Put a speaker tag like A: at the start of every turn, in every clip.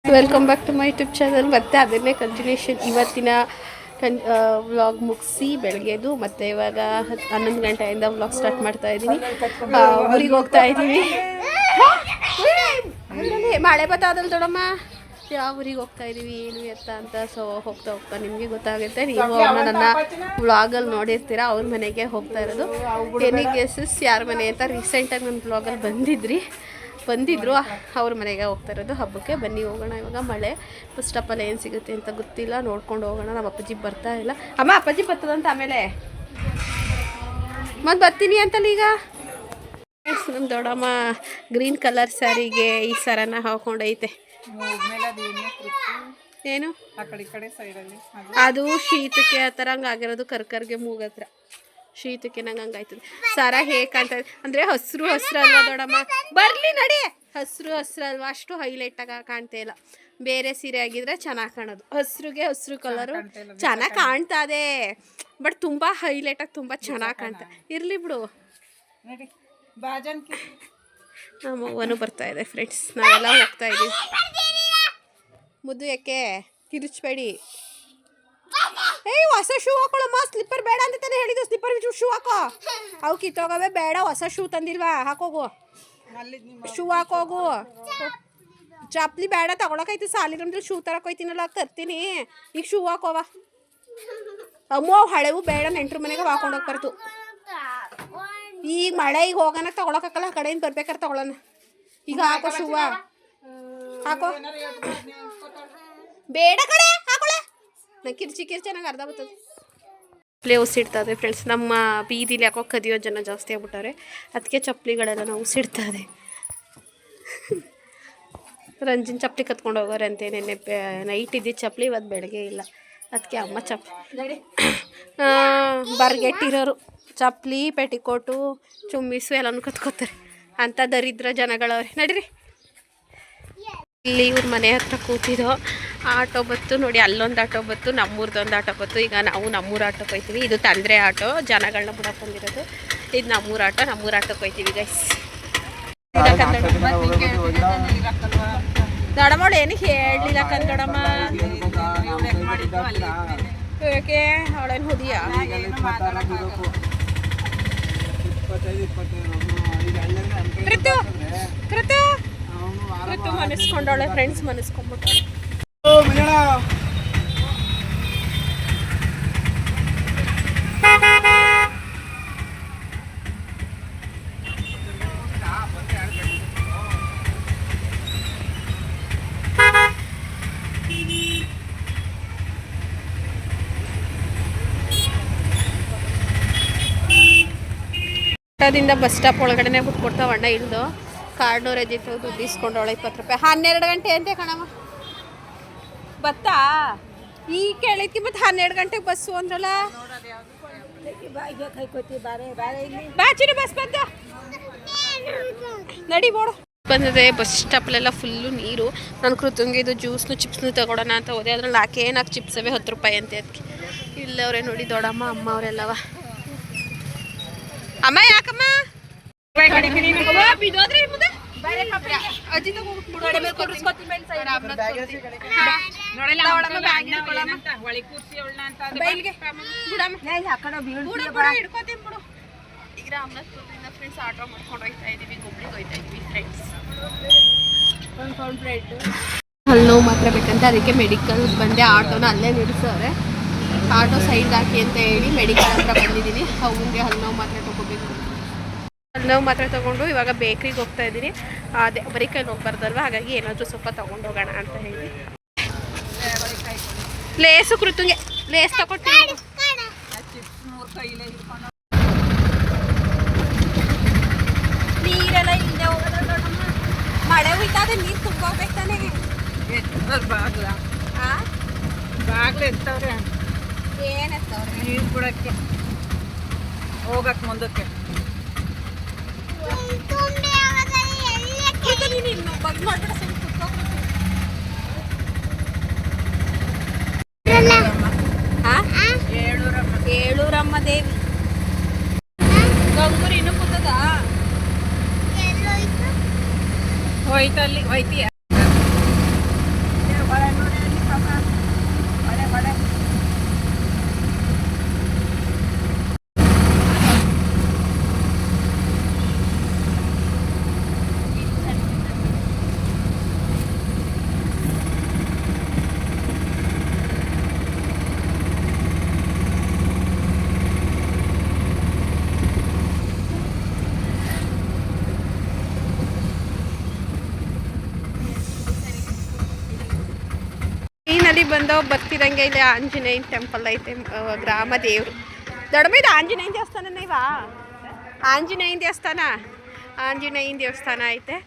A: Welcome back to my YouTube channel. ಮತ್ತೆ ಅದನ್ನೇ continuation ಇವತ್ತಿನ ವ್ಲಾಗ್ ಮುಗಿಸಿ ಬೆಳಗ್ಗೆದು ಮತ್ತೆ ಇವಾಗ 11 ಗಂಟೆಯಿಂದ ವ್ಲಾಗ್ ಸ್ಟಾರ್ಟ್ ಮಾಡ್ತಾ ಇದ್ದೀನಿ. ಊರಿಗೆ ಹೋಗ್ತಾ ಇದ್ದೀವಿ. ಮಳೆ ಬತ್ತಾದಲ್ಲ ದೊಡ್ಡಮ್ಮ, ಯಾವ ಊರಿಗೆ ಹೋಗ್ತಾ ಇದ್ದೀವಿ ಏನು ಎತ್ತ ಅಂತ. ಸೊ ಹೋಗ್ತಾ ಹೋಗ್ತಾ ನಿಮಗೆ ಗೊತ್ತಾಗುತ್ತೆ. ನೀವು ನನ್ನ ವ್ಲಾಗಲ್ಲಿ ನೋಡಿರ್ತೀರಾ. ಅವ್ರ ಮನೆಗೆ ಹೋಗ್ತಾ ಇರೋದು. ಎನಿ ಗೆಸಸ್ ಯಾರ ಮನೆ ಅಂತ ರೀಸೆಂಟಾಗಿ ನನ್ನ ವ್ಲಾಗಲ್ಲಿ ಬಂದಿದ್ರು. ಅವ್ರ ಮನೆಗೆ ಹೋಗ್ತಾ ಇರೋದು ಹಬ್ಬಕ್ಕೆ. ಬನ್ನಿ ಹೋಗೋಣ. ಇವಾಗ ಮಳೆ ಬಸ್ ಸ್ಟಾಪಲ್ಲಿ ಏನು ಸಿಗುತ್ತೆ ಅಂತ ಗೊತ್ತಿಲ್ಲ, ನೋಡ್ಕೊಂಡು ಹೋಗೋಣ. ನಮ್ಮ ಅಪ್ಪಾಜಿ ಬರ್ತಾ ಇಲ್ಲ. ಅಮ್ಮ ಅಪ್ಪಾಜಿ ಬರ್ತದಂತ ಆಮೇಲೆ ಮತ್ತೆ ಬರ್ತೀನಿ ಅಂತಲ್ಲ. ಈಗ ನಮ್ಮ ದೊಡ್ಡಮ್ಮ ಗ್ರೀನ್ ಕಲರ್ ಸ್ಯಾರಿಗೆ ಈ ಸರನ ಹಾಕೊಂಡೈತೆ. ಏನು ಅದು ಶೀತಕ್ಕೆ ಆ ಥರ ಹಂಗಾಗಿರೋದು, ಕರ್ಕರ್ಗೆ ಮೂಗತ್ರ ಶೀತಕ್ಕೆ ನಂಗೆ ಹಂಗಾಯ್ತದೆ. ಸರ ಹೇಗೆ ಕಾಣ್ತಾ ಇದೆ ಅಂದರೆ ಹಸಿರು ಅಲ್ವಾ ದೊಡ್ಡಮ್ಮ, ಬರಲಿ ನಡಿ. ಹಸಿರು ಅಲ್ವಾ, ಅಷ್ಟು ಹೈಲೈಟಾಗಿ ಕಾಣ್ತಾ ಇಲ್ಲ. ಬೇರೆ ಸೀರೆ ಆಗಿದ್ರೆ ಚೆನ್ನಾಗಿ ಕಾಣೋದು. ಹಸಿರು ಕಲರು ಚೆನ್ನಾಗಿ ಕಾಣ್ತದೆ, ಬಟ್ ತುಂಬ ಹೈಲೈಟಾಗಿ ತುಂಬ ಚೆನ್ನಾಗಿ ಕಾಣ್ತಾ. ಇರಲಿ ಬಿಡು. ನಮ್ಮ ಅವ್ವನೂ ಬರ್ತಾ ಇದೆ ಫ್ರೆಂಡ್ಸ್. ನಾವೆಲ್ಲ ಹೋಗ್ತಾ ಇದ್ದೀವಿ. ಮುದ್ದು ಯಾಕೆ ಕಿರಿಚ್ಬೇಡಿ. ಹೊಸ ಶೂ ಹಾಕೊಳ್ಳಮ್ಮ. ಸ್ಲಿಪ್ಪರ್ ಬೇಡ ಅಂತ ತಾನೇ ಹೇಳಿದ್ದು. ಸ್ಲಿಪ್ಪರ್ ಶೂ ಹಾಕೋ. ಅವು ಕಿತ್ತೋಗವೆ ಬೇಡ. ಹೊಸ ಶೂ ತಂದಿಲ್ವಾ, ಹಾಕೋಗು. ಶೂ ಹಾಕೋಗು. ಚಪ್ಪಲಿ ಬೇಡ ತಗೊಳಕೈತಿ. ಸಾಲಿಗ್ರಾಮದಲ್ಲಿ ಶೂ ತರಕೋಯ್ತೀನಲ್ಲ, ತರ್ತೀನಿ. ಈಗ ಶೂ ಹಾಕೋವ. ಅಮ್ಮೋ ಹಳೆವು ಬೇಡ, ನೆಂಟ್ರ ಮನೆಗೆ ಹಾಕೊಂಡೋಗಿ ಬರ್ತು. ಈಗ ಮಳೆ ಈಗ ಹೋಗೋಣ ತಗೊಳಕಲ್ಲ, ಆ ಕಡೆಯಿಂದ ಬರ್ಬೇಕಾರೆ ತಗೊಳ್ಳೋಣ. ಈಗ ಹಾಕೋ ಶೂವ ಹಾಕೋ. ಬೇಡ ಕಡೆ ಹಾಕೊಳ್ಳೆ. ನಂಗೆ ಕಿರ್ಚಿ ನಂಗೆ ಅರ್ಧ ಬರ್ತದೆ. ಚಪ್ಪಲಿ ಉಸಿಡ್ತದೆ ಫ್ರೆಂಡ್ಸ್. ನಮ್ಮ ಬೀದಿಲಿ ಯಾಕೋ ಕದಿಯೋ ಜನ ಜಾಸ್ತಿ ಆಗ್ಬಿಟ್ಟಾರೆ. ಅದಕ್ಕೆ ಚಪ್ಪಲಿಗಳೆಲ್ಲ ನಾವು ಉಸಿಡ್ತದೆ. ರಂಜಿನ ಚಪ್ಪಲಿ ಕತ್ಕೊಂಡು ಹೋಗೋರೆ ಅಂತೆ. ನೆನ್ನೆ ನೈಟ್ ಇದ್ದಿದ್ದು ಚಪ್ಪಲಿ, ಇವತ್ತು ಬೆಳಗ್ಗೆ ಇಲ್ಲ. ಅದಕ್ಕೆ ಅಮ್ಮ ಚಪ್ಪಲಿ ಬರ್ಗೆಟ್ಟಿರೋರು ಚಪ್ಪಲಿ, ಪೆಟಿಕೋಟು, ಚುಮ್ಮಿಸು ಎಲ್ಲನೂ ಕತ್ಕೋತಾರೆ ಅಂತ ದರಿದ್ರ ಜನಗಳವ್ರೆ. ನಡೀರಿ. ಇಲ್ಲಿ ಇವ್ರ ಮನೆ ಹತ್ರ ಕೂತಿದ್ದೋ ಆಟೋ ಬತ್ತು ನೋಡಿ. ಅಲ್ಲೊಂದು ಆಟೋ ಬತ್ತು, ನಮ್ಮೂರ್ದೊಂದು ಆಟೋ ಬತ್ತು. ಈಗ ನಾವು ನಮ್ಮೂರು ಆಟೋಕ್ಕೆ ಹೋಗ್ತೀವಿ. ಇದು ತಂದರೆ ಆಟೋ, ಜನಗಳನ್ನ ಬಿಡಕ್ಕೆ ಬಂದಿರೋದು. ಇದು ನಮ್ಮೂರು ಆಟೋಕ್ಕೆ ಹೋಗ್ತೀವಿ ಗೈಸ್. ದೊಡ್ಡಮ್ಮಳು ಏನು ಹೇಳಲಿಲ್ಲ ಕಂದೊಡಮ್ಮ. ಯಾಕೆ ಅವಳೇನು ಹುದಿಯಾ? ಕೃತು ಮನಸ್ಕೊಂಡವಳೆ ಫ್ರೆಂಡ್ಸ್, ಮನಸ್ಕೊಂಡ್ಬಿಟ್ಟು. ದಿಂದ ಬಸ್ ಸ್ಟಾಪ್ ಒಳಗಡೆ ಬಿಟ್ಕೊಡ್ತಾವ. ಅಣ್ಣ ಇಳ್ದು ಕಾರ್ಡ್ನವ್ರು ಎದ್ದಿತ್ತು, ದುಡ್ಡು ಇಸ್ಕೊಂಡವಳೆ 20 ರೂಪಾಯಿ. 12 ಗಂಟೆ ಅಂತೆ ಕಣಮ್ಮ. ಬತ್ತಾ ಈ ಕೇಳಿದ್ಕಿ ಮತ್ತೆ 12 ಗಂಟೆಗೆ ಬಸ್ಸು ಅಂದ್ರಲ್ಲ. ಬಾಚಿನ ಬಸ್ ಬಂದ ನಡಿ ಬೋಡು ಬಂದಿದೆ. ಬಸ್ ಸ್ಟಾಪಲ್ಲೆಲ್ಲ ಫುಲ್ಲು ನೀರು. ನಾನು ಕೃತಂಗೆ ಇದು ಜ್ಯೂಸ್ನು ಚಿಪ್ಸ್ನು ತಗೊಳ್ಳೋಣ ಅಂತ ಹೋದೆ. ಅದ್ರಲ್ಲಿ ನಾಲ್ಕು ಚಿಪ್ಸ್ ಅವೆ 10 ರೂಪಾಯಿ ಅಂತೆ. ಅದಕ್ಕೆ ಇಲ್ಲವ್ರೆ ನೋಡಿ ದೊಡ್ಡಮ್ಮ ಅಮ್ಮ ಅವರೆಲ್ಲವ. ಅಮ್ಮ ಯಾಕಮ್ಮ ಬಿದ್ದೋದ್ರಿ ಮುಂದೆ ಅಜ್ಜಿ ಈಗ ರಾಮನಾಥ್ಪುರದಿಂದ ಫ್ರೆಂಡ್ಸ್ ಆಟೋ ಮಾಡ್ಕೊಂಡು ಹೋಗ್ತಾ ಇದ್ದೀವಿ. ಗುಬ್ಳಿಗೆ ಹೋಗ್ತಾ ಇದ್ವಿ ಫ್ರೆಂಡ್ಸ್. ಹಲ್ಲು ನೋವು ಮಾತ್ರ ಬೇಕಂತ ಅದಕ್ಕೆ ಮೆಡಿಕಲ್ ಬಂದೆ. ಆಟೋನ ಅಲ್ಲೇ ನಿಲ್ಲಿಸೋರೆ. ಆಟೋ ಸೈಡ್ ಹಾಕಿ ಅಂತ ಹೇಳಿ ಮೆಡಿಕಲ್ ಹತ್ರ ಬಂದಿದ್ದೀನಿ. ಅವ್ನಿಗೆ ಹಲ್ಲು ನೋವು ಮಾತ್ರ ತೊಗೋಬೇಕು. ಹಲ್ಲು ನೋವು ಮಾತ್ರ ತೊಗೊಂಡು ಇವಾಗ ಬೇಕ್ರಿಗೆ ಹೋಗ್ತಾ ಇದ್ದೀನಿ. ಅದೇ ಬರೀ ಕೈಲಿ ಹೋಗ್ಬಾರ್ದಲ್ವ, ಹಾಗಾಗಿ ಏನಾದರೂ ಸ್ವಲ್ಪ ತೊಗೊಂಡು ಹೋಗೋಣ ಅಂತ ಹೇಳಿ. ಲೇಸು ಕೃತಂಗೆ ಲೇಸ್ ತಗೊಳ್ತೀನಿ. ನೀರೆಲ್ಲ ಇಲ್ಲದೆ ಹೋಗೋದ್ರ ಮಳೆ ಹೋಯ್ತಾದ್ರೆ ನೀರು ತುಂಬ ಹೋಗ್ಬೇಕು ತಾನೇ.
B: ಬಾಗ್ಲು ಎತ್ತವ್ರೆ,
A: ಏನೆತ್ತವ್ರೆ
B: ನೀರು ಬಿಡಕ್ಕೆ ಹೋಗಕ್ಕೆ ಮುಂದಕ್ಕೆ.
A: ಏಳೂರಮ್ಮ ದೇವಿ ಗಂಗೂರು ಇನ್ನೂ ಕೂತದ
B: ಹೋಯ್ತಲ್ಲಿ ಹೋಯ್ತೀಯ.
A: ಟ್ರೈನಲ್ಲಿ ಬಂದೋ ಬರ್ತಿರಂಗೆ ಇಲ್ಲಿ ಆಂಜನೇಯನ ಟೆಂಪಲ್ ಐತೆ, ಗ್ರಾಮ ದೇವರು. ದೊಡ್ಡಮ್ಮ ಇದು ಆಂಜನೇಯನ ದೇವಸ್ಥಾನನೇ ಇವಾ? ಆಂಜನೇಯನ ದೇವಸ್ಥಾನ, ಆಂಜನೇಯನ ದೇವಸ್ಥಾನ ಐತೆ.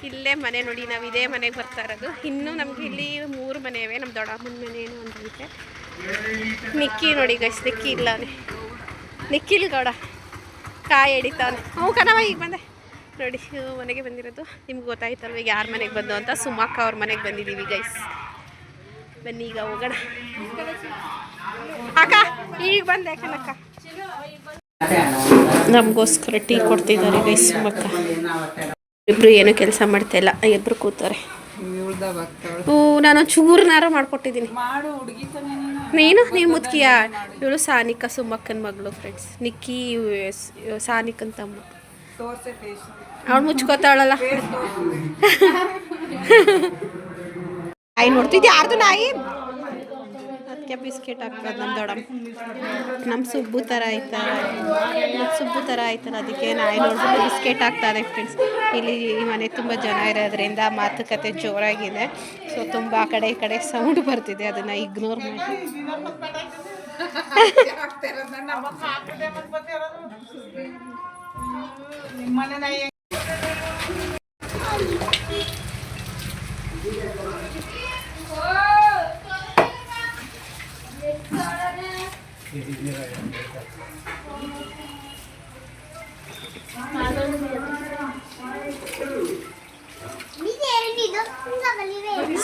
A: ಇಲ್ಲೇ ಮನೆ ನೋಡಿ, ನಾವು ಇದೇ ಮನೆಗೆ ಬರ್ತಾ ಇರೋದು. ಇನ್ನೂ ನಮ್ಗೆ ಇಲ್ಲಿ 3 ಮನೆ ಇವೆ. ನಮ್ಮ ದೊಡ್ಡಮ್ಮನ ಮನೆ ಏನು ಅಂತ ಐತೆ. ನಿಕ್ಕಿ ನೋಡಿ ಗೈಸ್, ನಿಕ್ಕಿ ಇಲ್ಲವೇ, ನಿಕ್ಕಿಲ್ ಗೌಡ ಕಾಯಿ ಹಿಡಿತಾನೆ. ಹ್ಞೂ ಕಣವ ಈಗ ಬಂದೆ ನೋಡಿ, ಮನೆಗೆ ಬಂದಿರೋದು. ನಿಮ್ಗೆ ಗೊತ್ತಾಯ್ತಲ್ವ ಈಗ ಯಾರ ಮನೆಗೆ ಬಂದು ಅಂತ. ಸುಮಕ್ಕ ಅವ್ರ ಮನೆಗೆ ಬಂದಿದ್ದೀವಿ ಗೈಸ್. ಬನ್ನಿ ಈಗ ಹೋಗೋಣ. ಅಕ್ಕ ಈಗ ಬಂದೆ ಕಣಕ್ಕ. ನಮಗೋಸ್ಕರ ಟೀ ಕೊಡ್ತಿದ್ದಾರೆ ಗೈಸ್. ಸುಮಕ್ಕ ಇಬ್ರು ಏನೂ ಕೆಲಸ ಮಾಡ್ತಾ ಇಲ್ಲ, ಇಬ್ರು ಕೂತಾರೆ. ಹ್ಞೂ ನಾನು ಚೂರ್ನಾರು ಮಾಡ್ಕೊಟ್ಟಿದ್ದೀನಿ. ನೀವು ಮುದ್ಕಿಯ. ಇವಳು ಸಾನಿಕ, ಸುಮಕ್ಕನ ಮಗಳು ಫ್ರೆಂಡ್ಸ್. ನಿಕ್ಕಿ ಸಾನಿಕನ್ ತಮ್ಮ. ಅವಳು ಮುಚ್ಕೋತಾಳಲ್ಲ. ನಾಯಿ ನೋಡ್ತಿದ್ದೆ, ಯಾರ್ದು ನಾಯಿ? ಅದಕ್ಕೆ ಬಿಸ್ಕೆಟ್ ಹಾಕ್ತದೆ ನಮ್ಮ ದೊಡ್ಡಮ್ಮ. ನಮ್ಮ ಸುಬ್ಬು ಥರ ಆಯ್ತಲ್ಲ, ಅದಕ್ಕೆ ನಾಯಿ ನೋಡ್ಬಿಟ್ಟು ಬಿಸ್ಕೆಟ್ ಹಾಕ್ತಾರೆ ಫ್ರೆಂಡ್ಸ್. ಇಲ್ಲಿ ಈ ಮನೆ ತುಂಬ ಜನ ಇರೋದ್ರಿಂದ ಮಾತುಕತೆ ಜೋರಾಗಿದೆ. ಸೊ ತುಂಬ ಆ ಕಡೆ ಈ ಕಡೆ ಸೌಂಡ್ ಬರ್ತಿದೆ, ಅದನ್ನು ಇಗ್ನೋರ್ ಮಾಡಿ.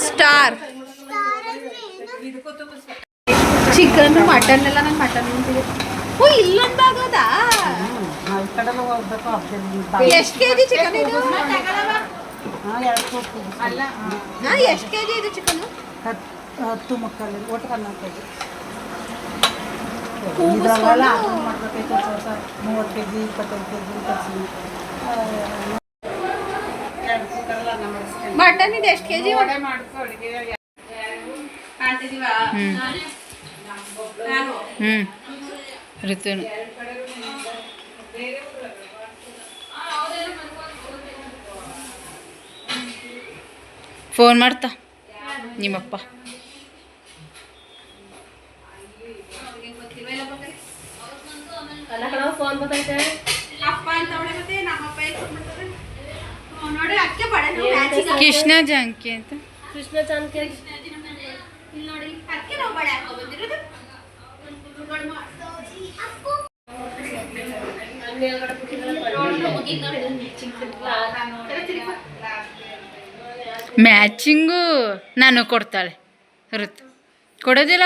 A: ಸ್ಟಾರ್ ಚಿಕನ್ ಮಟನ್ ಎಲ್ಲ ನಾನು ಮಟನ್ ಅಂತೀವಿ. ಓ ಇಲ್ಲೊಂದಾಗೋದಾ? ಎಷ್ಟು ಕೆಜಿ ಚಿಕನ್ ಇದು? ಎಷ್ಟು ಕೆಜಿ ಇದು ಚಿಕನ್?
B: 10 ಮಕ್ಕಳು ಒಟ್ಟು 11 ಕೆಜಿ. 30 ಕೆಜಿ 25 ಕೆಜಿ
A: ಮಟನ್ ಇದು ಎಷ್ಟು ಕೆಜಿ?
C: ಋತುನು ಫೋನ್ ಮಾಡ್ತಾ ನಿಮ್ಮಪ್ಪ. ಕೃಷ್ಣ ಜಾನಕಿ ಅಂತ. ಕೃಷ್ಣ ಜಾನಕಿ ಮ್ಯಾಚಿಂಗು ನಾನು ಕೊಡ್ತಾಳೆ. ಋತು ಕೊಡೋದಿಲ್ಲ.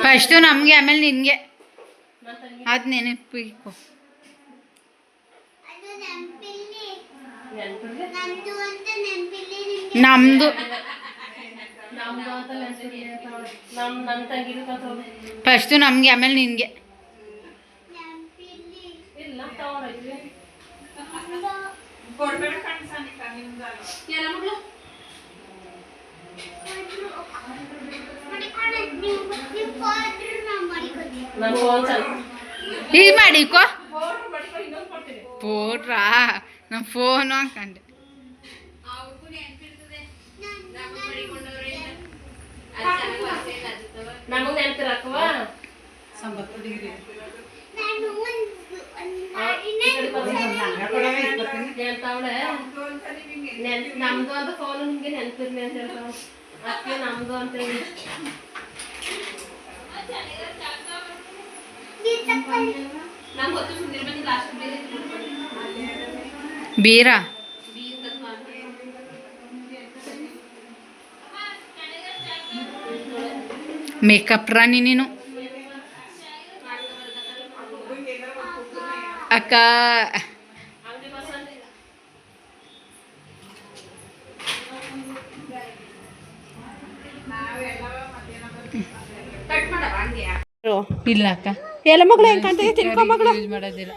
C: ಫಸ್ಟು ನಮಗೆ, ಆಮೇಲೆ ನಿನಗೆ. ಅದು ನೆನಪಿಕೋ. ನಮ್ಮದು ಫಸ್ಟು ನಮಗೆ, ಆಮೇಲೆ ನಿನಗೆ. ಇದು ಮಾಡಿಕೋ ಪೋಟ್ರಾ. ನಮ್ಮ ಫೋನು ಅನ್ಕಂಡೆ.
A: ನಮ್ದು ಅಂತ ಫೋನ್ ನಿಮ್ಗೆ ನೆನಪಿರ್ಲಿ ಅಂತ ಹೇಳ್ತಾವ. ಅದಕ್ಕೆ ನಮ್ದು ಅಂತ ಹೇಳಿ
C: ಬೀರಾ ಮೇಕಪ್ ರಾಣಿ ನೀನು ಅಕ್ಕ. ಇಲ್ಲ ಅಕ್ಕ,
A: ಎಲ್ಲ ಮಗಳು ಹೆಂಗ್ ಕಾಣ್ತಿದೆ? ತಿನ್ಕೊ ಮಗಳು.
C: ಯೂಸ್ ಮಾಡೋದಿಲ್ಲ.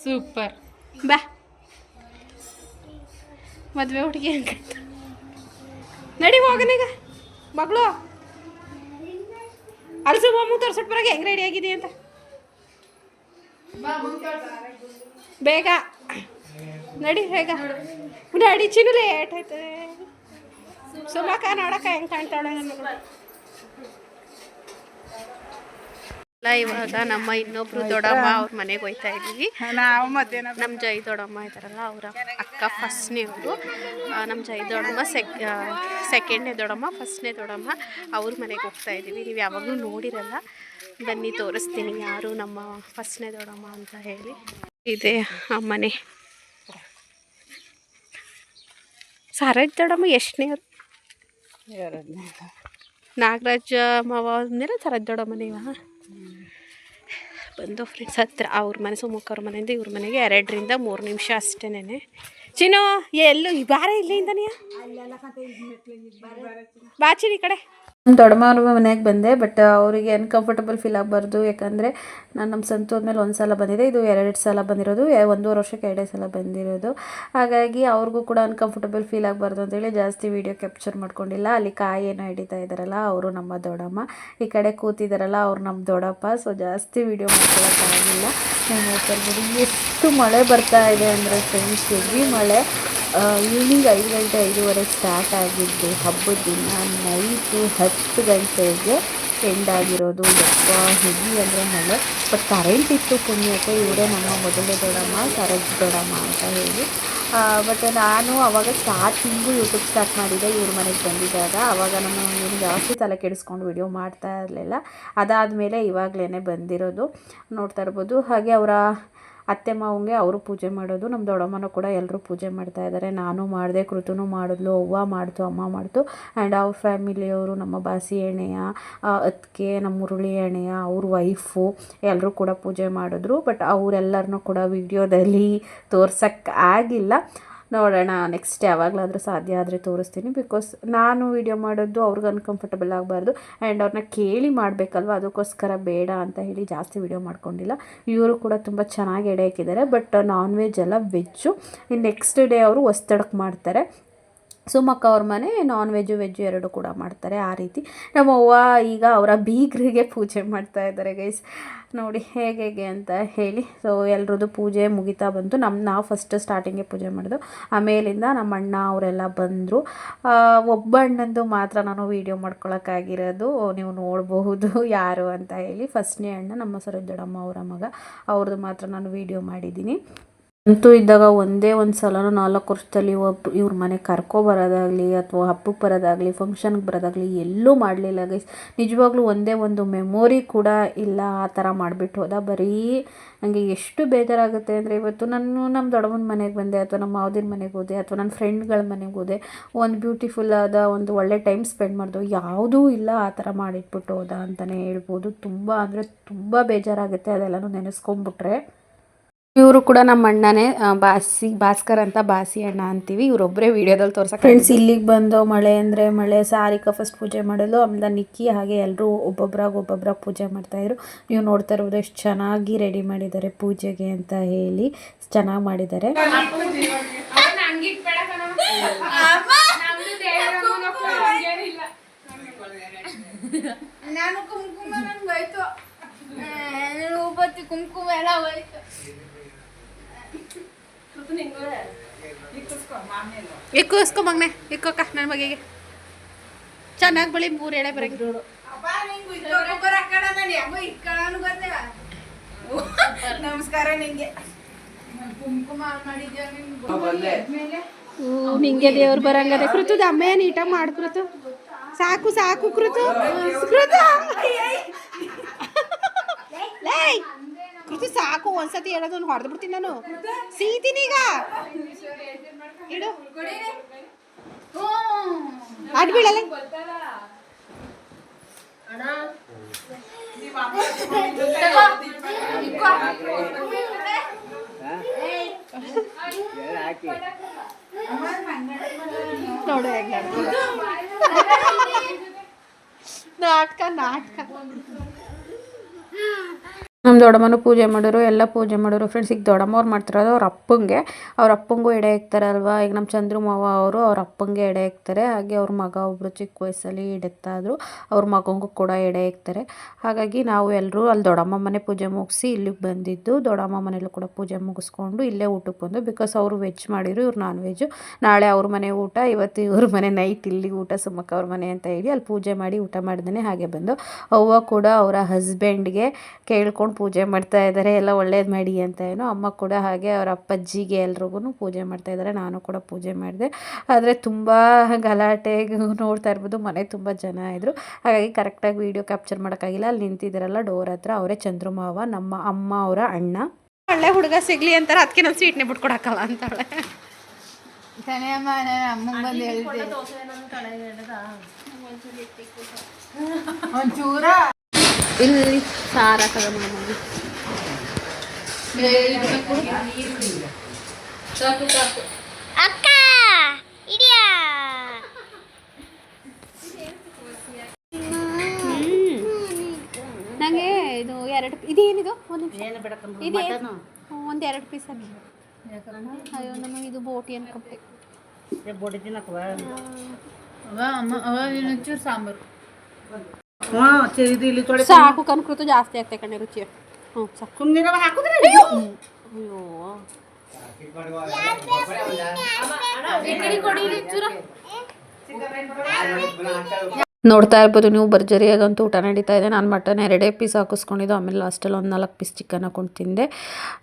C: ಸೂಪರ್.
A: ಬಾ ಮದುವೆ ಹುಡುಗಿ ಹಂಗೆ ನಡಿ ಹೋಗನೀಗ ಮಗಳು ಅಲ್ಸು ಮಮ್ಮು ತೋರ್ಸಟ್ ಬರಾಗ ಹೆಂಗೆ ರೆಡಿ ಆಗಿದೆ ಅಂತ ಬೇಗ ನಡಿ ಬೇಗ ನಡಿ ಚಿನ್ನು ಲೇಟ್ ಆಯ್ತದೆ ಸುಮಕ ನೋಡಕ್ಕ ಹೆಂಗೆ ಕಾಣ್ತಾಳೆ ನನ್ನ ಮಗಳು ಇವಾಗ ನಮ್ಮ ಇನ್ನೊಬ್ರು ದೊಡ್ಡಮ್ಮ ಅವ್ರ ಮನೆಗೆ ಹೋಯ್ತಾ ಇದ್ದೀವಿ.
B: ನಾವು ಮಧ್ಯಾಹ್ನ
A: ನಮ್ಮ ಜೈ ದೊಡ್ಡಮ್ಮ ಇದ್ದಾರಲ್ಲ ಅವರ ಅಕ್ಕ ಫಸ್ಟ್ನೇ ಅವರು, ನಮ್ಮ ಜೈ ದೊಡ್ಡಮ್ಮ ಸೆಕೆಂಡ್ನೇ ದೊಡ್ಡಮ್ಮ, ಫಸ್ಟ್ನೇ ದೊಡ್ಡಮ್ಮ ಅವ್ರ ಮನೆಗೆ ಹೋಗ್ತಾ ಇದ್ದೀವಿ. ನೀವು ಯಾವಾಗಲೂ ನೋಡಿರಲ್ಲ, ಬನ್ನಿ ತೋರಿಸ್ತೀನಿ ಯಾರು ನಮ್ಮ ಫಸ್ಟ್ನೇ ದೊಡ್ಡಮ್ಮ ಅಂತ ಹೇಳಿ. ಇದೆ ಆ ಮನೆ. ಸಾರಾಜ್ ದೊಡ್ಡಮ್ಮ ಎಷ್ಟನೇವ್ರು? ನಾಗರಾಜ ಮಾವ ಅಂದಿರ ಸಾರಾಜ್ ದೊಡ್ಡಮ್ಮ ನೀವ ಬಂದು ಫ್ರೆಂಡ್ಸ್ ಹತ್ರ ಅವ್ರ ಮನೆ ಸುಮುಖ ಅವ್ರ ಮನೆಯಿಂದ ಇವ್ರ ಮನೆಗೆ 2 ರಿಂದ 3 ನಿಮಿಷ ಅಷ್ಟೇನೆ. ಚಿನ್ನು ಎಲ್ಲೂ ಬಾರ ಇಲ್ಲಿಂದನೇ ಬಾಚಿನಿ ಕಡೆ. ನಮ್ಮ ದೊಡ್ಡಮ್ಮವ್ರ ಮನೆಗೆ ಬಂದೆ, ಬಟ್ ಅವರಿಗೆ ಅನ್ಕಂಫರ್ಟಬಲ್ ಫೀಲ್ ಆಗಬಾರ್ದು. ಯಾಕಂದರೆ ನಾನು ನಮ್ಮ ಸಂತು ಹೋದ್ಮೇಲೆ 1 ಸಲ ಬಂದಿದೆ, ಇದು 2 ಸಲ ಬಂದಿರೋದು, 1.5 ವರ್ಷಕ್ಕೆ 2 ಸಲ ಬಂದಿರೋದು. ಹಾಗಾಗಿ ಅವ್ರಿಗೂ ಕೂಡ ಅನ್ಕಂಫರ್ಟಬಲ್ ಫೀಲ್ ಆಗಬಾರ್ದು ಅಂತೇಳಿ ಜಾಸ್ತಿ ವೀಡಿಯೋ ಕ್ಯಾಪ್ಚರ್ ಮಾಡ್ಕೊಂಡಿಲ್ಲ. ಅಲ್ಲಿ ಕಾಯಿ ಏನೋ ಹಿಡಿತಾ ಇದ್ದಾರಲ್ಲ ಅವರು ನಮ್ಮ ದೊಡ್ಡಮ್ಮ, ಈ ಕಡೆ ಕೂತಿದ್ದಾರಲ್ಲ ಅವ್ರು ನಮ್ಮ ದೊಡ್ಡಪ್ಪ. ಸೊ ಜಾಸ್ತಿ ವೀಡಿಯೋ ಮಾಡ್ಕೊಳ್ಳೋಕ್ಕಾಗಿಲ್ಲ. ನೀವು ನೋಡ್ತಿರ್ಬೋದು ಎಷ್ಟು ಮಳೆ ಬರ್ತಾ ಇದೆ ಅಂದರೆ ಫ್ರೆಂಡ್ಸ್, ಹೆವಿ ಮಳೆ. ಈವ್ನಿಂಗ್ 5 ಗಂಟೆ 5:15 ಸ್ಟಾರ್ಟ್ ಆಗಿದ್ದು ಹಬ್ಬದ ದಿನ ನೈಟು 10 ಗಂಟೆಗೆ ಎಂಡ್ ಆಗಿರೋದು. ಹೆವಿ ಅಂದರೆ ಮಳೆ, ಬಟ್ ಕರೆಂಟ್ ಇತ್ತು ಪುಣ್ಯಕ್ಕೆ. ಇವರೇ ನಮ್ಮ ಮೊದಲನೇ ದೊಡ್ಡಮ್ಮ, ಸರಜ್ ದೊಡ್ಡಮ್ಮ ಅಂತ ಹೇಳಿ. ಬಟ್ ನಾನು ಆವಾಗ ಸ್ಟಾರ್ಟಿಂಗು ಯೂಟ್ಯೂಬ್ ಸ್ಟಾರ್ಟ್ ಮಾಡಿದ್ದೆ ಇವ್ರ ಮನೆಗೆ ಬಂದಿದ್ದಾಗ. ಆವಾಗ ನಾನು ಏನು ಜಾಸ್ತಿ ತಲೆ ಕೆಡಿಸ್ಕೊಂಡು ವಿಡಿಯೋ ಮಾಡ್ತಾ ಇರಲಿಲ್ಲ. ಅದಾದಮೇಲೆ ಇವಾಗಲೇ ಬಂದಿರೋದು ನೋಡ್ತಾ ಇರ್ಬೋದು. ಹಾಗೆ ಅವರ ಅತ್ತೆ ಮಾವಂಗೆ ಅವರು ಪೂಜೆ ಮಾಡೋದು, ನಮ್ಮ ದೊಡ್ಡಮ್ಮನೂ ಕೂಡ ಎಲ್ಲರೂ ಪೂಜೆ ಮಾಡ್ತಾ ಇದ್ದಾರೆ. ನಾನು ಮಾಡಿದೆ, ಕೃತುನೂ ಮಾಡಿದ್ಲು, ಅವ್ವ ಮಾಡ್ತು, ಅಮ್ಮ ಮಾಡ್ತು. ಆ್ಯಂಡ್ ಅವ್ರ ಫ್ಯಾಮಿಲಿಯವರು, ನಮ್ಮ ಬಾಸಿ ಎಣ್ಣೆಯ ಅದಕ್ಕೆ ನಮ್ಮ ಮುರುಳಿ ಎಣ್ಣೆಯ ಅವ್ರ ವೈಫು ಎಲ್ಲರೂ ಕೂಡ ಪೂಜೆ ಮಾಡಿದ್ರು. ಬಟ್ ಅವರೆಲ್ಲರನ್ನೂ ಕೂಡ ವಿಡಿಯೋದಲ್ಲಿ ತೋರ್ಸೋಕ್ಕೆ ಆಗಿಲ್ಲ. ನೋಡೋಣ ನೆಕ್ಸ್ಟ್ ಯಾವಾಗಲಾದರೂ ಸಾಧ್ಯ ಆದರೆ ತೋರಿಸ್ತೀನಿ. ಬಿಕಾಸ್ ನಾನು ವೀಡಿಯೋ ಮಾಡೋದು ಅವ್ರಿಗೆ ಅನ್ಕಂಫರ್ಟಬಲ್ ಆಗಬಾರ್ದು, ಆ್ಯಂಡ್ ಅವ್ರನ್ನ ಕೇಳಿ ಮಾಡಬೇಕಲ್ವ, ಅದಕ್ಕೋಸ್ಕರ ಬೇಡ ಅಂತ ಹೇಳಿ ಜಾಸ್ತಿ ವೀಡಿಯೋ ಮಾಡ್ಕೊಂಡಿಲ್ಲ. ಇವರು ಕೂಡ ತುಂಬ ಚೆನ್ನಾಗಿ ಎಡೆ ಹಾಕಿದ್ದಾರೆ, ಬಟ್ ನಾನ್ ವೆಜ್ ಅಲ್ಲ, ವೆಜ್ಜು. ಇನ್ನು ನೆಕ್ಸ್ಟ್ ಡೇ ಅವರು ಹೊಸ್ದಡಕ್ಕೆ ಮಾಡ್ತಾರೆ. ಸುಮಕ್ಕ ಅವ್ರ ಮನೆ ನಾನ್ ವೆಜ್ಜು ವೆಜ್ಜು 2 ಕೂಡ ಮಾಡ್ತಾರೆ. ಆ ರೀತಿ ನಮ್ಮವ್ವ ಈಗ ಅವರ ಬೀಗರಿಗೆ ಪೂಜೆ ಮಾಡ್ತಾ ಇದ್ದಾರೆ ಗೈಸ್. ನೋಡಿ ಹೇಗೆ ಅಂತ ಹೇಳಿ. ಸೊ ಎಲ್ರದ್ದು ಪೂಜೆ ಮುಗಿತಾ ಬಂತು. ನಾವು ಫಸ್ಟ್ ಸ್ಟಾರ್ಟಿಂಗೇ ಪೂಜೆ ಮಾಡಿದ್ದು, ಆಮೇಲಿಂದ ನಮ್ಮ ಅಣ್ಣ ಅವರೆಲ್ಲ ಬಂದರು. ಒಬ್ಬ ಅಣ್ಣಂದು ಮಾತ್ರ ನಾನು ವೀಡಿಯೋ ಮಾಡ್ಕೊಳಕ್ಕಾಗಿರೋದು, ನೀವು ನೋಡಬಹುದು ಯಾರು ಅಂತ ಹೇಳಿ. ಫಸ್ಟ್ನೇ ಅಣ್ಣ ನಮ್ಮ ಸರೋಜ ದೊಡ್ಡಮ್ಮ ಅವರ ಮಗ, ಅವ್ರದ್ದು ಮಾತ್ರ ನಾನು ವೀಡಿಯೋ ಮಾಡಿದ್ದೀನಿ. ಅಂತೂ ಇದ್ದಾಗ ಒಂದೇ ಒಂದು ಸಲನೂ 4 ವರ್ಷದಲ್ಲಿ ಇವ್ರ ಮನೆಗೆ ಕರ್ಕೊಬರೋದಾಗಲಿ ಅಥವಾ ಹಬ್ಬಕ್ಕೆ ಬರೋದಾಗಲಿ ಫಂಕ್ಷನ್ಗೆ ಬರೋದಾಗಲಿ ಎಲ್ಲೂ ಮಾಡಲಿಲ್ಲ ಗೈಸ್. ನಿಜವಾಗ್ಲೂ ಒಂದೇ ಒಂದು ಮೆಮೊರಿ ಕೂಡ ಇಲ್ಲ. ಆ ಥರ ಮಾಡಿಬಿಟ್ಟು ಹೋದ. ಬರೀ ನನಗೆ ಎಷ್ಟು ಬೇಜಾರಾಗುತ್ತೆ ಅಂದರೆ, ಇವತ್ತು ನಾನು ನಮ್ಮ ದೊಡ್ಡಮ್ಮನ ಮನೆಗೆ ಬಂದೆ, ಅಥವಾ ನಮ್ಮ ಮಾವದಿರ ಮನೆಗೆ ಹೋದೆ, ಅಥವಾ ನನ್ನ ಫ್ರೆಂಡ್ಗಳ ಮನೆಗೆ ಹೋದೆ, ಒಂದು ಬ್ಯೂಟಿಫುಲ್ ಆದ ಒಂದು ಒಳ್ಳೆ ಟೈಮ್ ಸ್ಪೆಂಡ್ ಮಾಡಿದೆ, ಯಾವುದೂ ಇಲ್ಲ. ಆ ಥರ ಮಾಡಿಟ್ಬಿಟ್ಟು ಹೋದ ಅಂತಲೇ ಹೇಳ್ಬೋದು. ತುಂಬ ಅಂದರೆ ತುಂಬ ಬೇಜಾರಾಗುತ್ತೆ ಅದೆಲ್ಲನೂ ನೆನೆಸ್ಕೊಂಬಿಟ್ರೆ. ಇವರು ಕೂಡ ನಮ್ಮ ಅಣ್ಣನೇ, ಭಾಸ್ಕರ್ ಅಂತ, ಬಾಸಿ ಅಣ್ಣ ಅಂತೀವಿ. ಇವರೊಬ್ಬರೇ ವೀಡಿಯೋದಲ್ಲಿ ತೋರ್ಸಕ್ಕೆ. ಫ್ರೆಂಡ್ಸ್ ಇಲ್ಲಿಗೆ ಬಂದು ಮಳೆ ಅಂದರೆ ಮಳೆ. ಸಾರಿಕಾ ಫಸ್ಟ್ ಪೂಜೆ ಮಾಡೋದು, ಆಮೇಲೆ ನಿಕ್ಕಿ, ಹಾಗೆ ಎಲ್ಲರೂ ಒಬ್ಬೊಬ್ಬರಾಗ ಪೂಜೆ ಮಾಡ್ತಾಯಿದ್ರು. ನೀವು ನೋಡ್ತಾ ಇರ್ಬೋದು ಎಷ್ಟು ಚೆನ್ನಾಗಿ ರೆಡಿ ಮಾಡಿದ್ದಾರೆ ಪೂಜೆಗೆ ಅಂತ ಹೇಳಿ. ಚೆನ್ನಾಗಿ ಮಾಡಿದ್ದಾರೆ.
C: ನಾನು ಕುಂಕುಮ ಹೋಯ್ತು, ಕುಂಕುಮ ಎಲ್ಲ ಹೋಯ್ತು.
A: ಇಕ್ಕೋಸ್ಕೊ ಮಗನೆ, ಇಕ್ಕೋಕ್ಕ ನನ್ನ ಬಗೆಗೆ ಚೆನ್ನಾಗಿ ಬಳಿ 3 ಎಳೆ ಬರಂಗ.
C: ನಮಸ್ಕಾರ ನಿಂಗೆ. ಕುಂಕುಮ
A: ನಿಂಗೆ ದೇವ್ರು ಬರಂಗದೆ. ಕೃತದ ಅಮ್ಮೆ ನೀಟಾಗಿ ಮಾಡು ಕೃತು. ಸಾಕು ಕೃತು. ಕೃತು ಸಾಕು, ಒಂದ್ಸತಿ ಹೇಳೋದನ್ನು ಹೊಡೆದು ಬಿಡ್ತೀನಿ ನಾನು. ಸೀತೀನಿ ಈಗ ಇಡು, ಅಡ್ಬೀಳಲ್ಲ. ನೋಡು ಹೇಗೆ ನಾಟಕ ನಮ್ಮ ದೊಡ್ಡಮ್ಮನೂ ಪೂಜೆ ಮಾಡೋರು, ಎಲ್ಲ ಪೂಜೆ ಮಾಡೋರು ಫ್ರೆಂಡ್ಸ್. ಈಗ ದೊಡ್ಡಮ್ಮ ಅವ್ರು ಮಾಡ್ತಿರೋದು ಅವ್ರ ಅಪ್ಪಂಗೂ ಎಡೆ ಇಕ್ತಾರಲ್ವ. ಈಗ ನಮ್ಮ ಚಂದ್ರು ಮಾವ ಅವರು ಅವ್ರ ಅಪ್ಪಂಗೆ ಎಡೆ ಇಕ್ತಾರೆ. ಹಾಗೆ ಅವ್ರ ಮಗ ಒಬ್ಬರು ಚಿಕ್ಕ ವಯಸ್ಸಲ್ಲಿ ಡೆತ್ತಾದರು, ಅವ್ರ ಮಗಂಗೂ ಕೂಡ ಎಡೆ ಇಕ್ತಾರೆ. ಹಾಗಾಗಿ ನಾವು ಎಲ್ಲರೂ ಅಲ್ಲಿ ದೊಡ್ಡಮ್ಮ ಮನೆ ಪೂಜೆ ಮುಗಿಸಿ ಇಲ್ಲಿಗೆ ಬಂದಿದ್ದು. ದೊಡ್ಡಮ್ಮ ಮನೇಲೂ ಕೂಡ ಪೂಜೆ ಮುಗಿಸ್ಕೊಂಡು ಇಲ್ಲೇ ಊಟಕ್ಕೆ ಬಂದು. ಬಿಕಾಸ್ ಅವರು ವೆಜ್ ಮಾಡಿದ್ರು, ಇವ್ರು ನಾನ್ ವೆಜ್ಜು. ನಾಳೆ ಅವ್ರ ಮನೆ ಊಟ, ಇವತ್ತು ಇವ್ರ ಮನೆ ನೈಟ್ ಇಲ್ಲಿ ಊಟ, ಸುಮಕ್ಕ ಅವ್ರ ಮನೆ ಅಂತ ಹೇಳಿ ಅಲ್ಲಿ ಪೂಜೆ ಮಾಡಿ ಊಟ ಮಾಡಿದ್ದೇನೆ. ಹಾಗೆ ಬಂದು ಅವ್ವ ಕೂಡ ಅವರ ಹಸ್ಬೆಂಡ್ಗೆ ಕೇಳ್ಕೊಂಡು ಪೂಜೆ ಮಾಡ್ತಾ ಇದ್ದಾರೆ, ಎಲ್ಲ ಒಳ್ಳೇದು ಮಾಡಿ ಅಂತ ಏನೋ. ಅಮ್ಮ ಕೂಡ ಹಾಗೆ ಅವರ ಅಪ್ಪಜ್ಜಿಗೆ ಎಲ್ರಿಗೂ ಪೂಜೆ ಮಾಡ್ತಾ ಇದ್ದಾರೆ. ನಾನು ಕೂಡ ಪೂಜೆ ಮಾಡಿದೆ. ಆದರೆ ತುಂಬ ಗಲಾಟೆ ನೋಡ್ತಾ ಇರ್ಬೋದು, ಮನೆ ತುಂಬ ಜನ ಇದ್ದರು. ಹಾಗಾಗಿ ಕರೆಕ್ಟಾಗಿ ವೀಡಿಯೋ ಕ್ಯಾಪ್ಚರ್ ಮಾಡೋಕ್ಕಾಗಿಲ್ಲ. ಅಲ್ಲಿ ನಿಂತಿದ್ದಾರಲ್ಲ ಡೋರ್ ಹತ್ರ, ಅವರೇ ಚಂದ್ರು ಮಾವ, ನಮ್ಮ ಅಮ್ಮ ಅವರ ಅಣ್ಣ. ಒಳ್ಳೆ ಹುಡುಗ ಸಿಗಲಿ ಅಂತಾರೆ, ಅದಕ್ಕೆ ನಾನು ಸ್ವೀಟ್ನೇ ಬಿಟ್ಕೊಡಕ್ಕಲ್ಲ ಅಂತಾಳೆ.
C: ಅಮ್ಮ ನಾನು ಅಮ್ಮಂಗೆ ಬಂದು ಹೇಳ್ತೀನಿ ಒಂಚೂರ
A: ಇಲ್ಲಿ ಸಾರ ತಗೊಂಡು
D: ಅಕ್ಕ ಇಡಿಯಾ
A: ನನಗೆ ಇದು ಎರಡು ಇದೇನಿದು ಒಂದು ನಿಮಿಷ ಇದೇನು ಒಂದು 2 ಪೀಸ್ ಆಗಿ. ಅಯ್ಯೋ ನಮಗೆ ಇದು ಬೋಟಿ ಅನ್ಕೊಂಡೆ.
B: ಬೋಟಿ ತಿನ್ನಕವ
C: ಇನ್ನೊಂಚೂರು ಸಾಂಬಾರು
B: ಇಲ್ಲಿ ತೊಳೆ
A: ಸಾಕು ಕನ್ಕೃತು ಜಾಸ್ತಿ ಆಗ್ತದೆ ಕಣ್ಣೆ ರುಚಿ. ಹ್ಞೂ ಸಾಕು.
B: ಸುಮ್ಮನೆ ಹಾಕುದ್ರೆ
A: ಅಯ್ಯೋ ನೋಡ್ತಾ ಇರ್ಬೋದು ನೀವು, ಭರ್ಜರಿಯಾಗಂತೂ ಊಟ ನಡೀತಾ ಇದೆ. ನಾನು ಮಟನ್ 2 ಪೀಸ್ ಹಾಕಿಸ್ಕೊಂಡಿದ್ದು, ಆಮೇಲೆ ಲಾಸ್ಟಲ್ಲಿ ಒಂದು 4 ಪೀಸ್ ಚಿಕನ್ ಹಾಕೊಂಡು ತಿಂದೆ.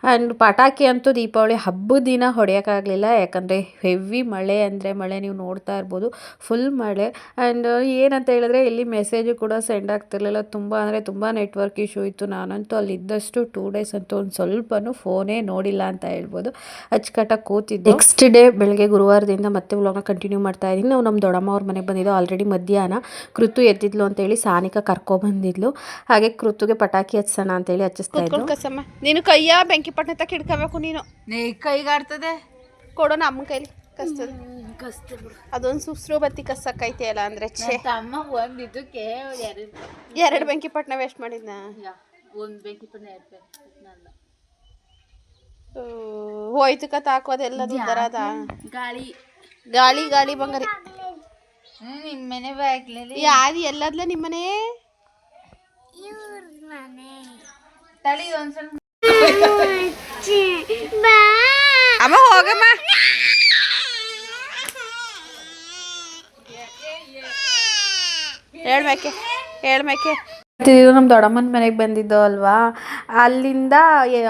A: ಆ್ಯಂಡ್ ಪಟಾಕಿ ಅಂತೂ ದೀಪಾವಳಿ ಹಬ್ಬದ ದಿನ ಹೊಡೆಯೋಕ್ಕಾಗಲಿಲ್ಲ, ಯಾಕಂದರೆ ಹೆವಿ ಮಳೆ ಅಂದರೆ ಮಳೆ. ನೀವು ನೋಡ್ತಾ ಇರ್ಬೋದು ಫುಲ್ ಮಳೆ. ಆ್ಯಂಡ್ ಏನಂತ ಹೇಳಿದ್ರೆ ಇಲ್ಲಿ ಮೆಸೇಜು ಕೂಡ ಸೆಂಡ್ ಆಗ್ತಿರ್ಲಿಲ್ಲ. ತುಂಬ ಅಂದರೆ ತುಂಬ ನೆಟ್ವರ್ಕ್ ಇಶ್ಯೂ ಇತ್ತು. ನಾನಂತೂ ಅಲ್ಲಿದ್ದಷ್ಟು 2 ಡೇಸ್ ಅಂತೂ ಒಂದು ಸ್ವಲ್ಪನೂ ಫೋನೇ ನೋಡಿಲ್ಲ ಅಂತ ಹೇಳ್ಬೋದು. ಅಚ್ಚುಕಟ್ಟಾಗಿ ಕೂತಿದ್ದು. ನೆಕ್ಸ್ಟ್ ಡೇ ಬೆಳಗ್ಗೆ ಗುರುವಾರದಿಂದ ಮತ್ತೆ ವ್ಲಾಗ್ನ ಕಂಟಿನ್ಯೂ ಮಾಡ್ತಾ ಇದ್ದೀನಿ. ನಾವು ನಮ್ಮ ದೊಡ್ಡಮ್ಮ ಅವ್ರ ಮನೆಗೆ ಬಂದಿದ್ದು. ಆಲ್ರೆಡಿ ಮಧ್ಯಾಹ್ನ ಕೃತು ಎದ್ದಿದ್ಲು ಅಂತೇಳಿ ಸಾನಿಕಾ ಕರ್ಕೊಬಂದಿದ್ಲು. ಹಾಗೆ ಕೃತುಗೆ ಪಟಾಕಿ ಹಚ್ಚೋಣ ಅಂತೇಳಿ ಹಚ್ಚಿಸ್ತಾ ಇದ್ದು. ಕಸಮ್ಮ ನೀನು ಕೈಯ ಬೆಂಕಿ ಪಟ್ಟಣ ತಕ್ಕ ಹಿಡ್ಕೋಬೇಕು. ನೀನು
C: ಕೈಗಾಡ್ತದೆ
A: ಕೊಡೋಣ ಅಮ್ಮನ ಕೈಲಿ ಕಸ್ತದೆ. ಅದೊಂದು ಸುಸ್ರು ಬತ್ತಿ ಕಸಕ್ಕೈತೆ ಅಲ್ಲ ಅಂದ್ರೆ
C: ಅಮ್ಮ ಒಂದು ಇದಕ್ಕೆ
A: 2 ಬೆಂಕಿ ಪಟ್ಟಣ ವೇಸ್ಟ್ ಮಾಡಿದ್ನ.
C: ಒಂದು ಬೆಂಕಿ ಪಟ್ಟಣ 2
A: ಹೋಯ್ತು ಕತ್ ಹಾಕೋದೆಲ್ಲ ಅದ
C: ಗಾಳಿ
A: ಗಾಳಿ ಗಾಳಿ ಬಂಗಾರಿ.
C: ನಿಮ್ಮನೆ ಬಾಗ್ಲಲ್ಲಿ
A: ಯಾರು ಎಲ್ಲದ್ಲ ನಿಮ್ಮನೆ
C: ತಳಿ ಒಂದ್ಸಲ
A: ಅಮ್ಮ ಹೋಗಮ್ಮ. ಹೇಳ್ಬೇಕೆ ನಮ್ಮ ದೊಡ್ಡಮ್ಮನ ಮನೆಗೆ ಬಂದಿದ್ದು ಅಲ್ವಾ, ಅಲ್ಲಿಂದ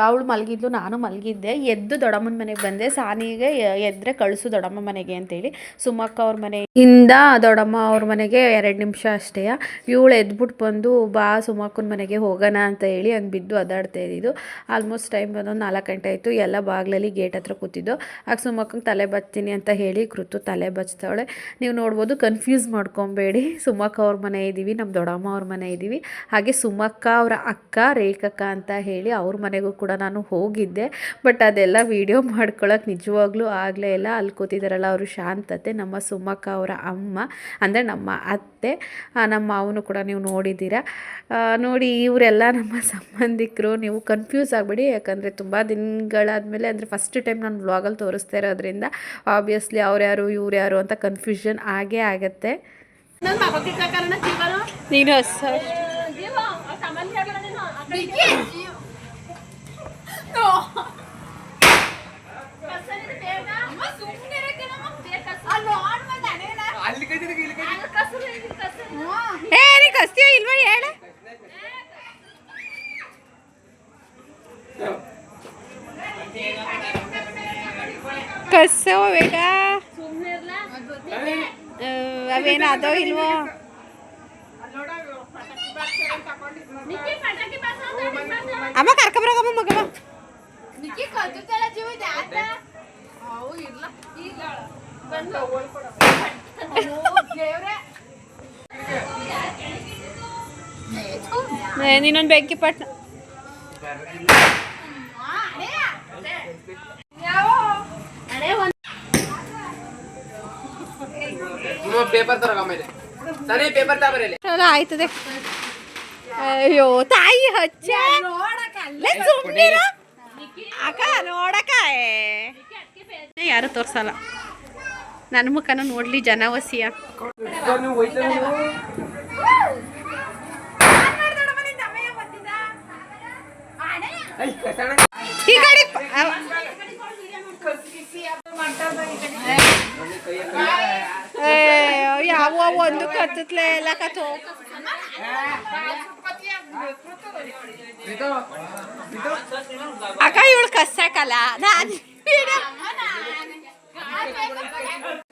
A: ಅವಳು ಮಲಗಿದ್ಲು, ನಾನು ಮಲಗಿದ್ದೆ. ಎದ್ದು ದೊಡ್ಡಮ್ಮನ ಮನೆಗೆ ಬಂದೆ. ಸಾನಿಗೆ ಎದ್ರೆ ಕಳಿಸು ದೊಡ್ಡಮ್ಮ ಮನೆಗೆ ಅಂತೇಳಿ. ಸುಮಕ್ಕ ಅವ್ರ ಮನೆಯಿಂದ ದೊಡ್ಡಮ್ಮ ಅವ್ರ ಮನೆಗೆ 2 ನಿಮಿಷ ಅಷ್ಟೇ. ಇವಳು ಎದ್ಬಿಟ್ಟು ಬಂದು ಬಾ ಸುಮಕ್ಕನ ಮನೆಗೆ ಹೋಗೋಣ ಅಂತ ಹೇಳಿ ಹಂಗೆ ಬಿದ್ದು ಅದಾಡ್ತಾ ಇದ್ದಿದ್ದು. ಆಲ್ಮೋಸ್ಟ್ ಟೈಮ್ ಬಂದೊಂದು 4 ಗಂಟೆ ಆಯಿತು. ಎಲ್ಲ ಬಾಗಿಲಲ್ಲಿ ಗೇಟ್ ಹತ್ರ ಕೂತಿದ್ದು. ಆಗ ಸುಮಕ್ಕಂಗೆ ತಲೆ ಬಚ್ತೀನಿ ಅಂತ ಹೇಳಿ ಕೃತು ತಲೆ ಬಚ್ತಾವಳೆ. ನೀವು ನೋಡ್ಬೋದು, ಕನ್ಫ್ಯೂಸ್ ಮಾಡ್ಕೊಬೇಡಿ. ಸುಮಕ್ಕ ಅವ್ರ ಮನೆ ಇದ್ದೀವಿ, ನಮ್ಮ ದೊಡ್ಡಮ್ಮ ಅವ್ರ ಮನೆ ಇದ್ದೀವಿ. ಹಾಗೆ ಸುಮಕ್ಕ ಅವರ ಅಕ್ಕ ರೇಖಕ್ಕ ಅಂತ ಹೇಳಿ ಅವ್ರ ಮನೆಗೂ ಕೂಡ ನಾನು ಹೋಗಿದ್ದೆ. ಬಟ್ ಅದೆಲ್ಲ ವಿಡಿಯೋ ಮಾಡ್ಕೊಳಕ್ಕೆ ನಿಜವಾಗ್ಲೂ ಆಗಲೇ ಇಲ್ಲ. ಅಲ್ಲಿ ಕೂತಿದ್ದಾರಲ್ಲ ಅವರು ಶಾಂತತೆ, ನಮ್ಮ ಸುಮಕ್ಕ ಅವರ ಅಮ್ಮ ಅಂದರೆ ನಮ್ಮ ಅತ್ತೆ. ನಮ್ಮ ಮಾವನು ಕೂಡ ನೀವು ನೋಡಿದ್ದೀರಾ. ನೋಡಿ ಇವರೆಲ್ಲ ನಮ್ಮ ಸಂಬಂಧಿಕರು. ನೀವು ಕನ್ಫ್ಯೂಸ್ ಆಗಬೇಡಿ, ಯಾಕಂದರೆ ತುಂಬ ದಿನಗಳಾದಮೇಲೆ ಅಂದರೆ ಫಸ್ಟ್ ಟೈಮ್ ನಾನು ವ್ಲಾಗಲ್ಲಿ ತೋರಿಸ್ತಾ ಇರೋದ್ರಿಂದ ಆಬ್ವಿಯಸ್ಲಿ ಅವ್ರು ಯಾರು ಇವ್ರು ಯಾರು ಅಂತ ಕನ್ಫ್ಯೂಷನ್ ಆಗೇ ಆಗುತ್ತೆ. ನೀನು ಕಸ್ತೀಯ ಇಲ್ವಾ ಹೇಳ. ಕಸವ ಬೇಗ ಅವೇನ ಅದೋ ಇಲ್ವೋ. ಅಮ್ಮ ಕರ್ಕೊಬರಮ್ಮ ಮಗವ. ನೀನೊಂದು ಬೆಂಕಿ ಪಟ್ಟ ಆಯ್ತದೆ. ಅಯ್ಯೋ ತಾಯಿ ಹಚ್ಚ ಸುಮ್ಮನಿರು ಅಕ್ಕ ನೋಡಕ್ಕ ಯಾರು ತೋರ್ಸಲ್ಲ ನನ್ನ ಮುಖನೂ ನೋಡ್ಲಿ ಜನ ವಸಿಯ ಈ ಕಡೆ ಯಾವ ಒಂದು ಕತ್ತತ್ಲೆ ಎಲ್ಲ ಕತ್ತು ಅಕ್ಕ ಇವಳು ಕಸ್ಸಾಕಲ್ಲ ನಾನು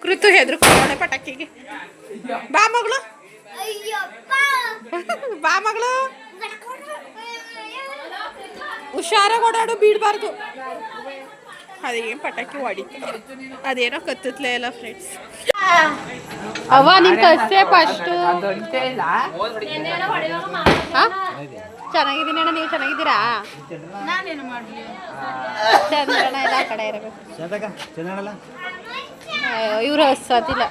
A: ಕೃತು ಹೆದ್ರುಕೊಂಡೆ ಪಟಾಕಿಗೆ ಬಾ ಮಗಳು ಬಾ ಮಗಳು ಹುಷಾರಾಗಿ ಓಡಾಡು ಬೀಳ್ಬಾರ್ದು ಅದೇನು ಪಟಾಕಿ ಹೊಡಿತು ಅದೇನೋ ಕತ್ತತ್ಲೇ ಇಲ್ಲ ಫ್ರೆಂಡ್ಸ್ ಅವ ನಿನ್ ಕಷ್ಟೇ ಫಸ್ಟ್ ಚೆನ್ನಾಗಿದ್ದೀನಿ ಅಣ್ಣ ನೀವು ಚೆನ್ನಾಗಿದ್ದೀರಾ ಚಂದ್ರಣ್ಣ ಎಲ್ಲ ಆ ಕಡೆ ಇರಬೇಕು ಇವ್ರು ಹಸತಿಲ್ಲ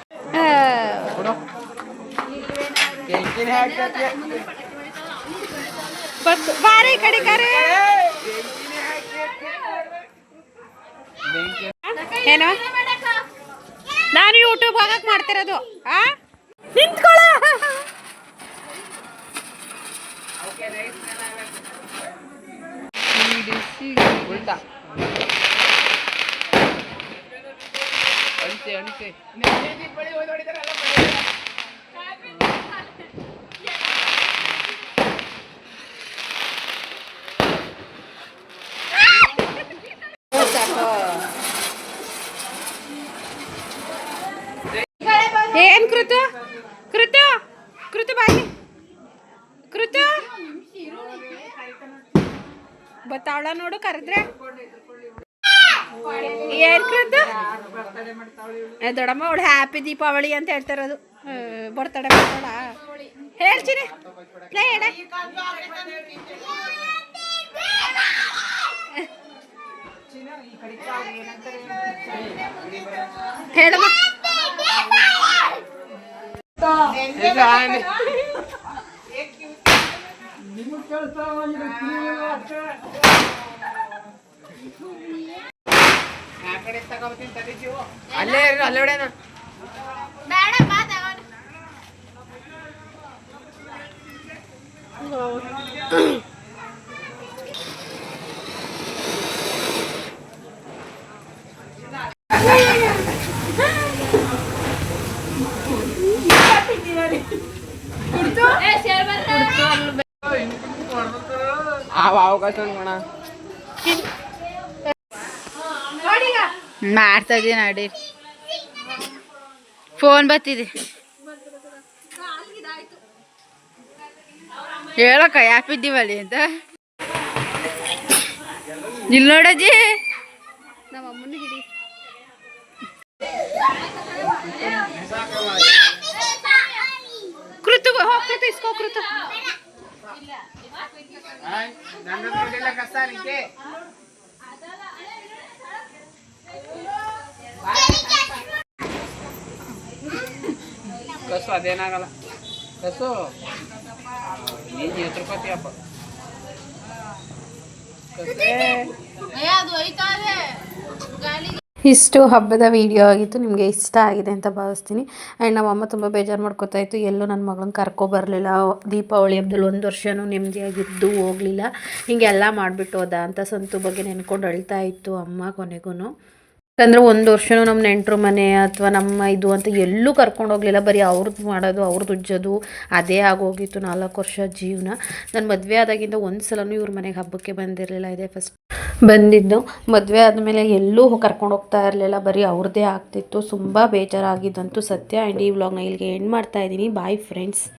A: ಬಾರೆ ಈ ಕಡೆ ಕರೆ ಏನು ನಾನು ಯೂಟ್ಯೂಬ್ ಹಾಕಕ್ ಮಾಡ್ತಿರೋದು ನಿಂತ್ಕೊಳ್ಳ ಏನ್ ಕೃತು ಕೃತು ಕೃತು ಬಾಯಿ ಕೃತು ಬತ್ತಾವಳ ನೋಡು ಕರೆದ್ರೆ ಏನ್ ಕೃತು ದೊಡ್ಡಮ್ಮ ಅವಳು ಹ್ಯಾಪಿ ದೀಪಾವಳಿ ಅಂತ ಹೇಳ್ತಾರದು ಬರ್ತಡೆ ಮಾಡ್ತಾಳ ಹೇಳ್ತೀನಿ ಹೇಳಮ್ಮ ಅಲ್ಲೇ ಅಲ್ಲೋಡೇನ
C: ಮಾಡ್ತಾ ಇದೀನಿ ನಡಿ ಫೋನ್ ಬರ್ತಿದೆ ಹೇಳಕ್ಕ ಯಾಪಿದ್ದೀವಲ್ಲಿ ಅಂತ ಇಲ್ಲಿ ನೋಡಜ್ಜಿ
A: ನಮ್ಮ ಅಮ್ಮನ ಹಿಡಿ ಕೃತು ಕೃತು ಇಸ್ಕೋ ಕೃತು
E: ಕಸು ಅದೇನಾಗಲ್ಲ ಕಸು ನೀನು ಎತ್ರಪತಿಯಪ್ಪ
A: ಇಷ್ಟು ಹಬ್ಬದ ವಿಡಿಯೋ ಆಗಿತ್ತು ನಿಮಗೆ ಇಷ್ಟ ಆಗಿದೆ ಅಂತ ಭಾವಿಸ್ತೀನಿ ಆ್ಯಂಡ್ ನಮ್ಮಮ್ಮ ತುಂಬ ಬೇಜಾರು ಮಾಡ್ಕೋತಾ ಇತ್ತು ಎಲ್ಲೂ ನನ್ನ ಮಗಳನ್ನ ಕರ್ಕೊಬರಲಿಲ್ಲ ದೀಪಾವಳಿ ಹಬ್ಬದಲ್ಲಿ ಒಂದು ವರ್ಷವೂ ನೆಮ್ಮದಿಯಾಗಿದ್ದು ಹೋಗಲಿಲ್ಲ ಹೀಗೆಲ್ಲ ಮಾಡಿಬಿಟ್ಟು ಹೋದ ಅಂತ ಸಂತು ಬಗ್ಗೆ ನೆನ್ಕೊಂಡು ಅಳ್ತಾ ಇತ್ತು ಅಮ್ಮ ಕೊನೆಗೂ ಯಾಕಂದರೆ ಒಂದು ವರ್ಷವೂ ನಮ್ಮ ನೆಂಟರು ಮನೆ ಅಥವಾ ನಮ್ಮ ಇದು ಅಂತ ಎಲ್ಲೂ ಕರ್ಕೊಂಡು ಹೋಗಲಿಲ್ಲ ಬರೀ ಅವ್ರದ್ದು ಮಾಡೋದು ಅವ್ರದ್ದು ಉಜ್ಜೋದು ಅದೇ ಆಗೋಗಿತ್ತು 4 ವರ್ಷ ಜೀವನ ನಾನು ಮದುವೆ ಆದಾಗಿಂದ ಒಂದು ಸಲನೂ ಇವ್ರ ಮನೆಗೆ ಹಬ್ಬಕ್ಕೆ ಬಂದಿರಲಿಲ್ಲ ಇದೇ ಫಸ್ಟ್ ಬಂದಿದ್ದು ಮದುವೆ ಆದಮೇಲೆ ಎಲ್ಲೂ ಕರ್ಕೊಂಡು ಹೋಗ್ತಾ ಇರಲಿಲ್ಲ ಬರೀ ಅವ್ರದ್ದೇ ಆಗ್ತಿತ್ತು ತುಂಬ ಬೇಜಾರಾಗಿದ್ದಂತೂ ಸತ್ಯ ಆ್ಯಂಡ್ ಈ ವ್ಲಾಗ್ನ ಇಲ್ಲಿಗೆ ಎಂಡ್ ಮಾಡ್ತಾ ಇದ್ದೀನಿ ಬಾಯ್ ಫ್ರೆಂಡ್ಸ್.